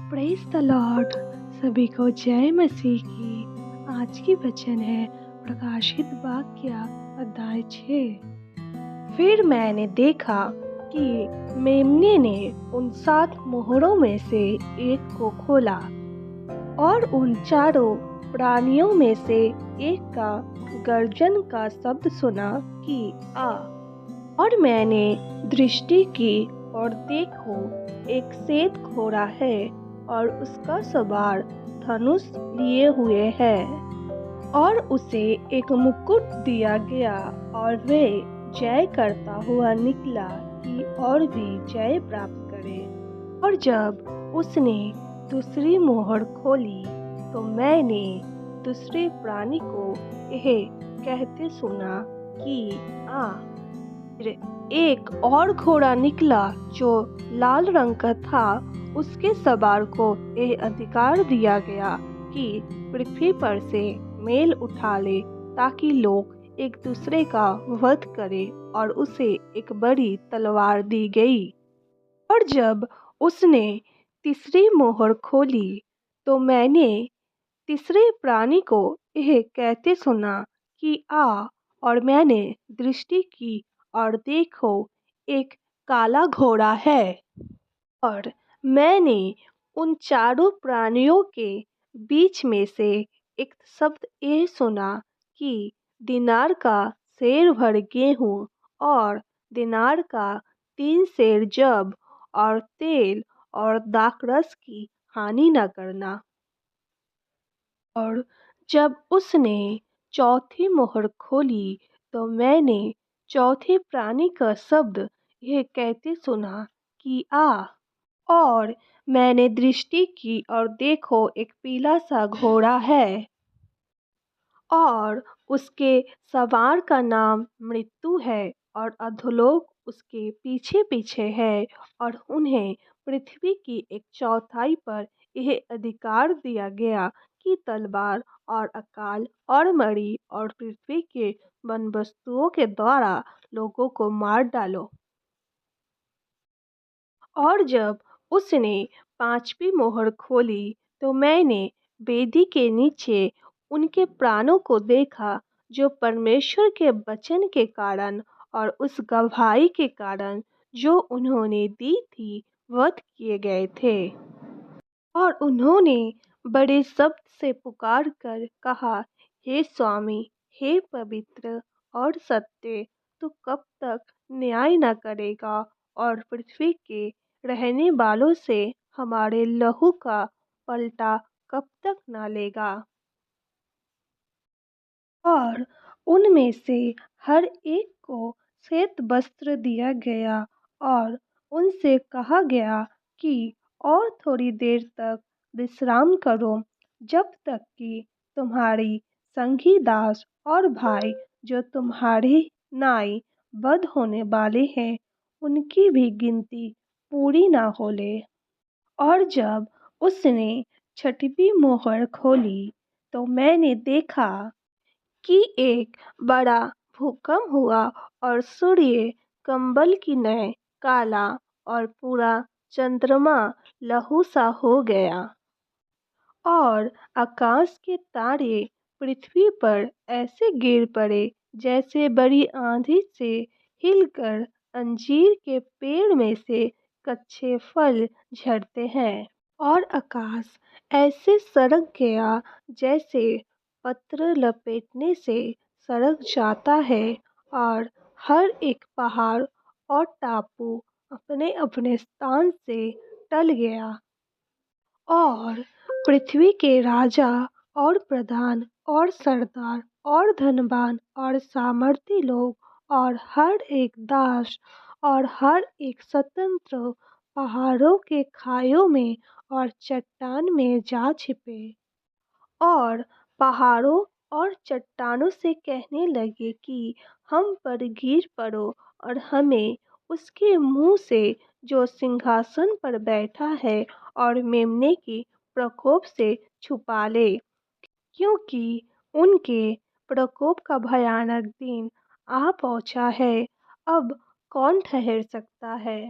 Praise the Lord. सभी को जय मसीह की। आज की वचन है प्रकाशित वाक्य अध्याय 6। फिर मैंने देखा कि मेमने ने उन 7 मोहरों में से एक को खोला और उन चारों प्राणियों में से एक का गर्जन का शब्द सुना कि आ। और मैंने दृष्टि की और देखो, एक श्वेत घोड़ा है और उसका सवार धनुष लिए हुए है और उसे एक मुकुट दिया गया और वह जय करता हुआ निकला कि और भी जय प्राप्त करे। और जब उसने दूसरी मोहर खोली तो मैंने दूसरे प्राणी को यह कहते सुना कि आ। फिर एक और घोड़ा निकला जो लाल रंग का था। उसके सवार को यह अधिकार दिया गया कि पृथ्वी पर से मेल उठा ले, ताकि लोग एक दूसरे का वध करें, और उसे एक बड़ी तलवार दी गई। और जब उसने तीसरी मोहर खोली तो मैंने तीसरे प्राणी को यह कहते सुना कि आ। और मैंने दृष्टि की और देखो, एक काला घोड़ा है। और मैंने उन चारों प्राणियों के बीच में से एक शब्द यह सुना कि दिनार का सेर भर गेहूं और दिनार का 3 सेर जब और तेल और दाखरस की हानि न करना। और जब उसने चौथी मोहर खोली तो मैंने चौथे प्राणी का शब्द यह कहते सुना कि आ। और मैंने दृष्टि की और देखो, एक पीला सा घोड़ा है और उसके सवार का नाम मृत्यु है और अधोलोक उसके पीछे पीछे है। और उन्हें पृथ्वी की एक चौथाई पर यह अधिकार दिया गया कि तलवार और अकाल और मरी और पृथ्वी के वन वस्तुओं के द्वारा लोगों को मार डालो। और जब उसने 5वीं मोहर खोली तो मैंने वेदी के नीचे उनके प्राणों को देखा, जो परमेश्वर के वचन के कारण और उस गवाही के कारण जो उन्होंने दी थी, वध किए गए थे। और उन्होंने बड़े शब्द से पुकार कर कहा, हे स्वामी, हे पवित्र और सत्य, तू कब तक न्याय न करेगा और पृथ्वी के रहने वालों से हमारे लहू का पलटा कब तक न लेगा। और उनमें से हर एक को श्वेत वस्त्र दिया गया और उनसे कहा गया कि और थोड़ी देर तक विश्राम करो, जब तक कि तुम्हारी संगी दास और भाई जो तुम्हारे नाई वध होने वाले हैं, उनकी भी गिनती पूरी ना हो ले। और जब उसने 6वीं मोहर खोली तो मैंने देखा कि एक बड़ा भूकंप हुआ और सूर्य कंबल की नय काला और पूरा चंद्रमा लहू सा हो गया। और आकाश के तारे पृथ्वी पर ऐसे गिर पड़े जैसे बड़ी आंधी से हिलकर अंजीर के पेड़ में से कच्चे फल झड़ते हैं। और आकाश ऐसे सड़क गया जैसे पत्र लपेटने से सड़क जाता है। और हर एक पहाड़ और टापू अपने अपने स्थान से टल गया। और पृथ्वी के राजा और प्रधान और सरदार और धनवान और सामर्थी लोग और हर एक दास और हर एक स्वतंत्र पहाड़ों के खाइयों में और चट्टान में जा छिपे। और पहाड़ों और चट्टानों से कहने लगे कि हम पर गिर पड़ो और हमें उसके मुंह से जो सिंहासन पर बैठा है और मेमने की प्रकोप से छुपा ले, क्योंकि उनके प्रकोप का भयानक दिन आ पहुंचा है। अब कौन ठहर सकता है।